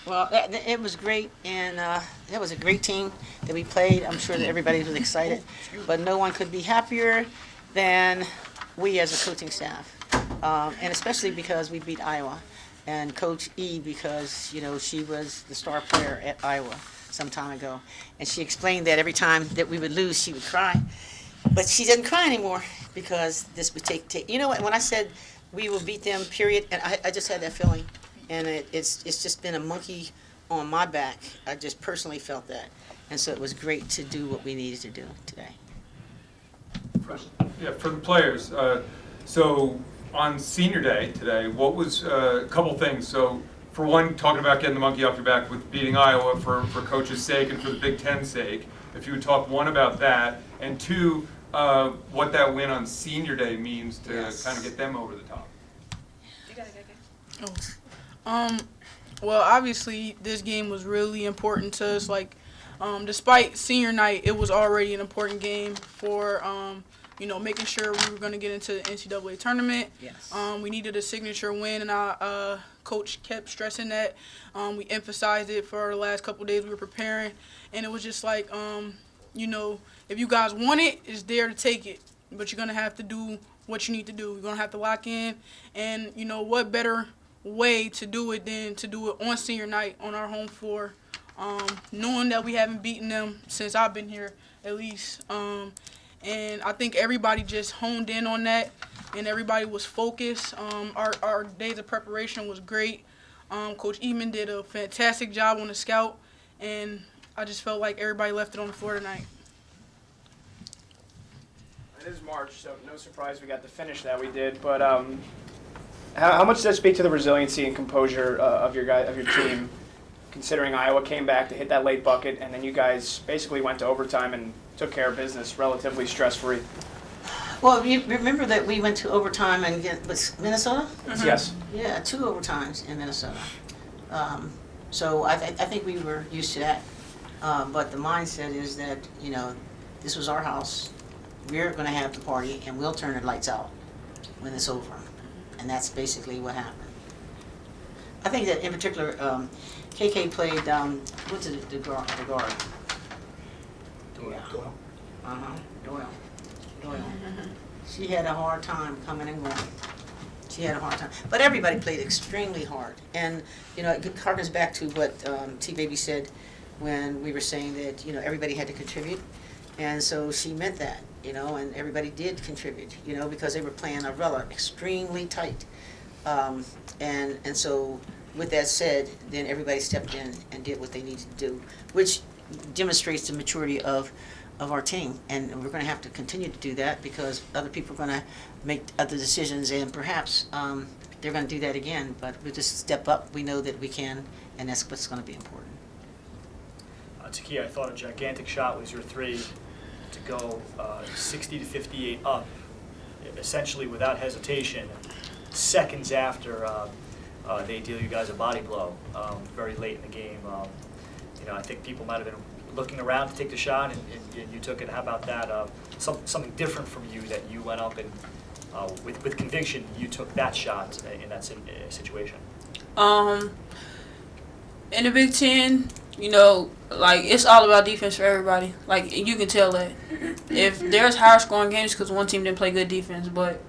Well, it was great, and it was a great team that we played. I'm sure that everybody was excited, but no one could be happier than we as a coaching staff, and especially because we beat Iowa, and Coach E because she was the star player at Iowa some time ago, and she explained that every time that we would lose, she would cry, but she doesn't cry anymore because this would take. You know what? When I said we will beat them, period, and I just had that feeling, and it's just been a monkey on my back. I just personally felt that, and so it was great to do what we needed to do today. Yeah, for the players. So on senior day today, what was a couple things? So for one, talking about getting the monkey off your back with beating Iowa for coach's sake and for the Big Ten's sake. If you would talk one about that, and two, what that win on senior day means to kind of get them over the top. Well, obviously, this game was really important to us. Like, despite senior night, it was already an important game for, making sure we were going to get into the NCAA tournament. Yes. We needed a signature win, and our coach kept stressing that. We emphasized it for the last couple of days we were preparing, and it was just like, if you guys want it, it's there to take it, but you're going to have to do what you need to do. You're going to have to lock in, and, what better way to do it than to do it on senior night on our home floor, knowing that we haven't beaten them since I've been here, at least. And I think everybody just honed in on that, and everybody was focused. Our days of preparation was great. Coach Eman did a fantastic job on the scout, and I just felt like everybody left it on the floor tonight. It is March, so no surprise we got the finish that we did. But how much does that speak to the resiliency and composure of your team, considering Iowa came back to hit that late bucket, and then you guys basically went to overtime and took care of business relatively stress-free? Well, you remember that we went to overtime and with Minnesota? Mm-hmm. Yes. Yeah, 2 overtimes in Minnesota. So I think we were used to that. But the mindset is that, this was our house. We're going to have the party, and we'll turn the lights out when it's over. And that's basically what happened. I think that in particular, KK played, what's the guard? Doyle. Doyle. She had a hard time coming and going. She had a hard time. But everybody played extremely hard. And, it harkens back to what T-Baby said when we were saying that, everybody had to contribute. And so she meant that, and everybody did contribute, because they were playing Arvella extremely tight. And so with that said, then everybody stepped in and did what they needed to do, which demonstrates the maturity of our team. And we're going to have to continue to do that because other people are going to make other decisions, and perhaps they're going to do that again. But we just step up. We know that we can, and that's what's going to be important. Takia, I thought a gigantic shot was your three to go 60 to 58 up, essentially without hesitation, seconds after they deal you guys a body blow very late in the game. I think people might have been looking around to take the shot, and you took it. How about that? Something different from you that you went up and with conviction you took that shot in that situation. In the Big Ten, it's all about defense for everybody. Like, you can tell that. If there's higher scoring games because one team didn't play good defense, but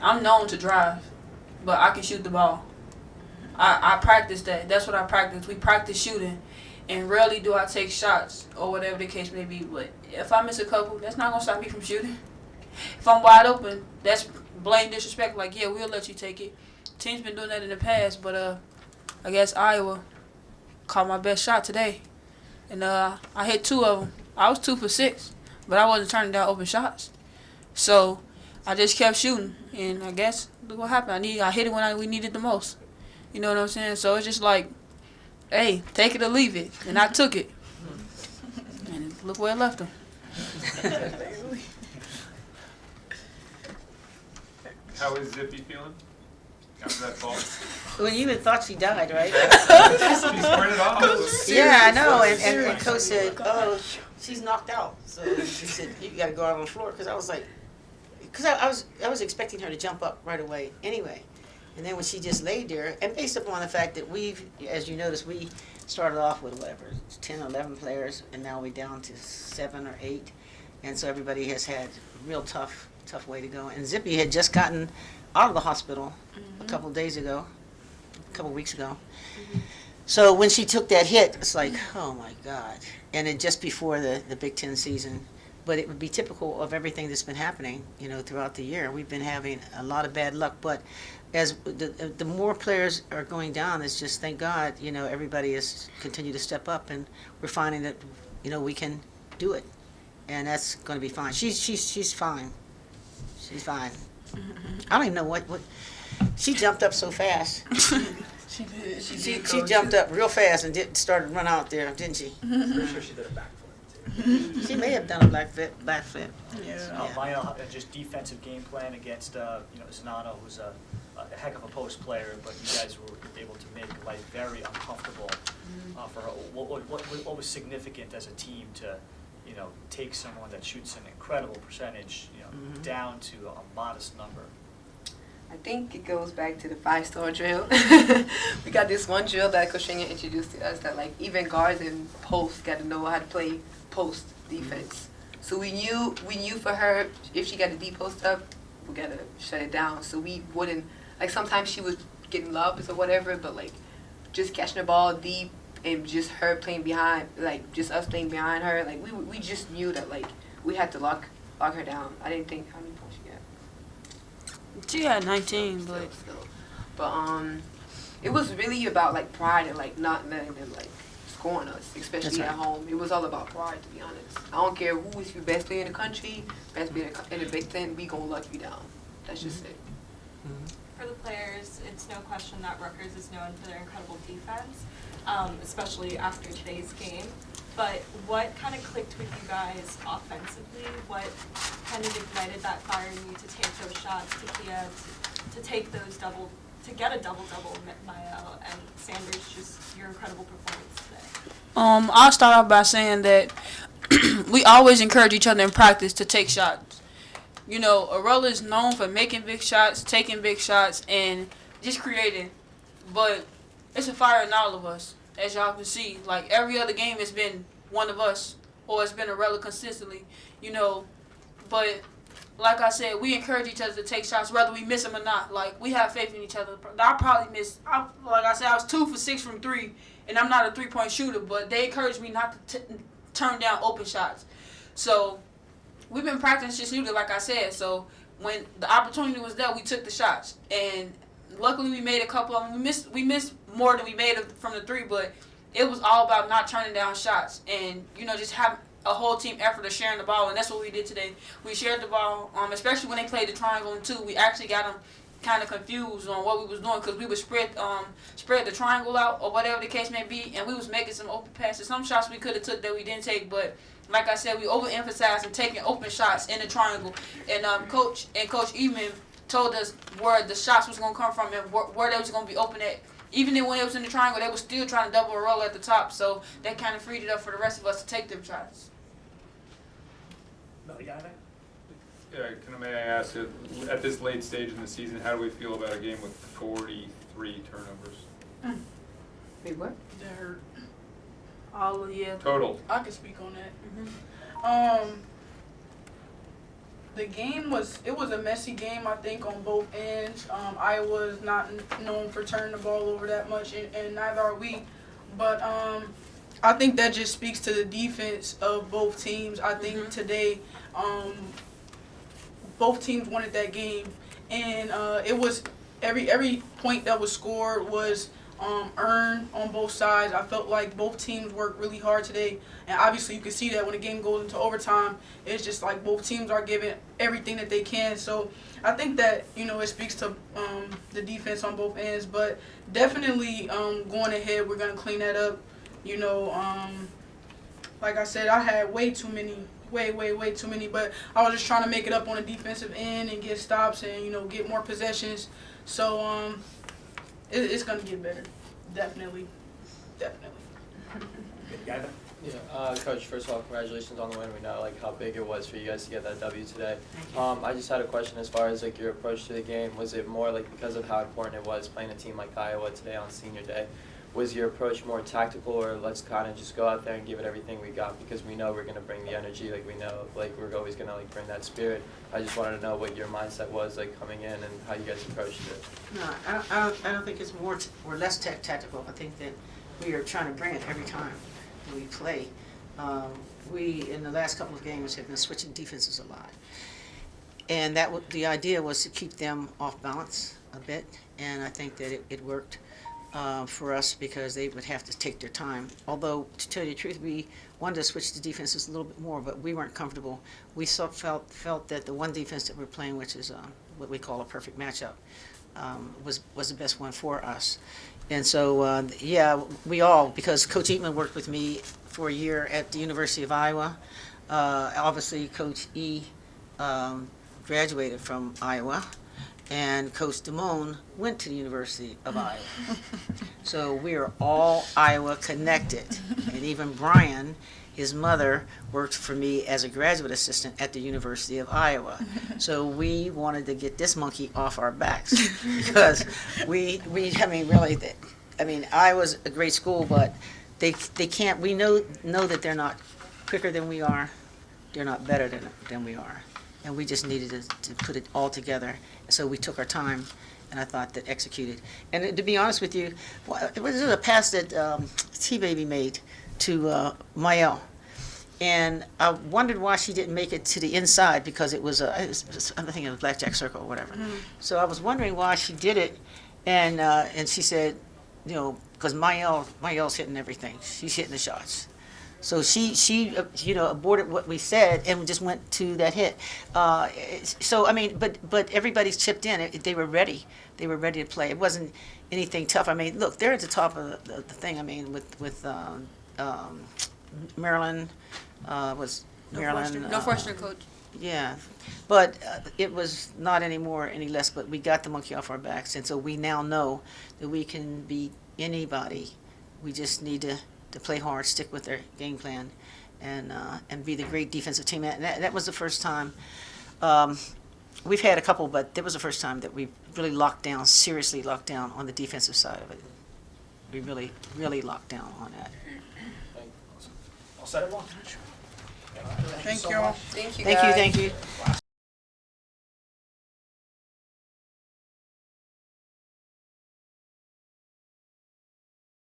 I'm known to drive, but I can shoot the ball. I practice that. That's what I practice. We practice shooting, and rarely do I take shots or whatever the case may be. But if I miss a couple, that's not going to stop me from shooting. If I'm wide open, that's blatant disrespect. Like, yeah, we'll let you take it. Team's been doing that in the past, but I guess Iowa caught my best shot today. And I hit 2 of them. I was 2 for 6, but I wasn't turning down open shots. So I just kept shooting, and I guess look what happened. I hit it when we needed the most. You know what I'm saying? So it's just like, hey, take it or leave it. And I took it. And look where it left them. How is Zippy feeling after that fall? Well, you even thought she died, right? She sprinted off. Yeah, I know. And Coach said, "Oh, she's knocked out." So he said, "You got to go out on the floor." Because I was like, I was expecting her to jump up right away anyway, And then when she just laid there, and based upon the fact that we've, as you notice, we started off with whatever, 10 or 11 players, and now we're down to 7 or 8. And so everybody has had a real tough way to go. And Zippy had just gotten out of the hospital a couple weeks ago. So when she took that hit, it's like, oh my God. And it just before the Big Ten season. But it would be typical of everything that's been happening, throughout the year. We've been having a lot of bad luck. But as the more players are going down, it's just, thank God, everybody has continued to step up. And we're finding that, we can do it. And that's going to be fine. She's fine. She's fine. I don't even know what she jumped up so fast. She did. She jumped up real fast and started to run out there, didn't she? Pretty sure she did a backflip too. She may have done a backflip. Yeah. My just defensive game plan against Zanano, who's a heck of a post player, but you guys were able to make life very uncomfortable for her. What was significant as a team to take someone that shoots an incredible percentage down to a modest number? I think it goes back to the 5-star drill. We got this one drill that Coach Stringer introduced to us that even guards and posts got to know how to play post defense. So we knew for her, if she got a deep post up, we got to shut it down. So we wouldn't, sometimes she was getting lobs or whatever, but just catching the ball deep and just her playing behind, just us playing behind her, we just knew that we had to lock her down. I didn't think how many points she got. She had 19, but it was really about pride and not letting them scoring us, especially at home. It was all about pride, to be honest. I don't care who is your best player in the country, best player in the Big Ten, we gonna lock you down. That's just it. For the players, it's no question that Rutgers is known for their incredible defense, especially after today's game. But what kind of clicked with you guys offensively? What kind of ignited that fire in you to take those shots, to take those to get a double-double, Mael and Sanders, just your incredible performance today? I'll start off by saying that we always encourage each other in practice to take shots. Aurora is known for making big shots, taking big shots, and just creating. But it's a fire in all of us, as y'all can see. Every other game, it's been one of us, or it's been Aurora consistently, But like I said, we encourage each other to take shots, whether we miss them or not. We have faith in each other. I probably missed, like I said, I was 2 for 6 from 3, and I'm not a 3-point shooter, but they encouraged me not to turn down open shots. So we've been practicing shooting, like I said. So when the opportunity was there, we took the shots, and luckily we made a couple of them. We missed more than we made from the 3, but it was all about not turning down shots and just having a whole team effort of sharing the ball, and that's what we did today. We shared the ball, especially when they played the triangle in 2. We actually got them kind of confused on what we was doing because we would spread the triangle out or whatever the case may be, and we was making some open passes. Some shots we could have took that we didn't take, but like I said, we overemphasized and taking open shots in the triangle. And Coach Eman told us where the shots was going to come from and where they was going to be open at. Even when it was in the triangle, they were still trying to double a roll at the top, so that kind of freed it up for the rest of us to take them shots. May I ask, at this late stage in the season, how do we feel about a game with 43 turnovers? Wait, what? That hurt. All of Total. I can speak on that. The game was a messy game, I think, on both ends. Iowa is not known for turning the ball over that much, and neither are we. But I think that just speaks to the defense of both teams. I think today both teams wanted that game, and it was every point that was scored was earned on both sides. I felt like both teams worked really hard today, and obviously you can see that when the game goes into overtime, it's just like both teams are giving everything that they can. So I think that it speaks to the defense on both ends, but definitely going ahead, we're gonna clean that up. Like I said, I had way too many, but I was just trying to make it up on the defensive end and get stops and get more possessions. So it's gonna get better, definitely. Gavin? Yeah, Coach, first of all, congratulations on the win. We know like how big it was for you guys to get that W today. Thank you. I just had a question as far as like your approach to the game. Was it more like because of how important it was playing a team like Iowa today on senior day? Was your approach more tactical, or let's kind of just go out there and give it everything we got because we know we're gonna bring the energy, like we know like we're always gonna like bring that spirit. I just wanted to know what your mindset was like coming in and how you guys approached it. No, I don't think it's more or less tactical. I think that we are trying to bring it every time that we play. We, in the last couple of games, have been switching defenses a lot. And the idea was to keep them off balance a bit, and I think that it worked for us because they would have to take their time. Although, to tell you the truth, we wanted to switch the defenses a little bit more, but we weren't comfortable. We felt that the one defense that we're playing, which is what we call a perfect matchup, was the best one for us. And so, yeah, because Coach Eatman worked with me for a year at the University of Iowa. Obviously, Coach E graduated from Iowa, and Coach Damone went to the University of Iowa. So we are all Iowa connected. And even Brian, his mother, worked for me as a graduate assistant at the University of Iowa. So we wanted to get this monkey off our backs because Iowa's a great school, but they can't, we know that they're not quicker than we are, they're not better than we are. And we just needed to put it all together. So we took our time, and I thought that executed. And to be honest with you, it was a pass that T-Baby made to Mael. And I wondered why she didn't make it to the inside because I'm thinking of blackjack circle or whatever. So I was wondering why she did it, and she said, because Mael's hitting everything. She's hitting the shots. So she aborted what we said and just went to that hit. But everybody's chipped in. They were ready. They were ready to play. It wasn't anything tough. Look, they're at the top of the thing. With Maryland, was Maryland. Northwestern coach. Yeah, but it was not any less. But we got the monkey off our backs, and so we now know that we can beat anybody. We just need to play hard, stick with their game plan, and be the great defensive team. And that was the first time. We've had a couple, but that was the first time that we really seriously locked down on the defensive side of it. We really, really locked down on that. All set, everyone? Thank you. Thank you, guys. Thank you.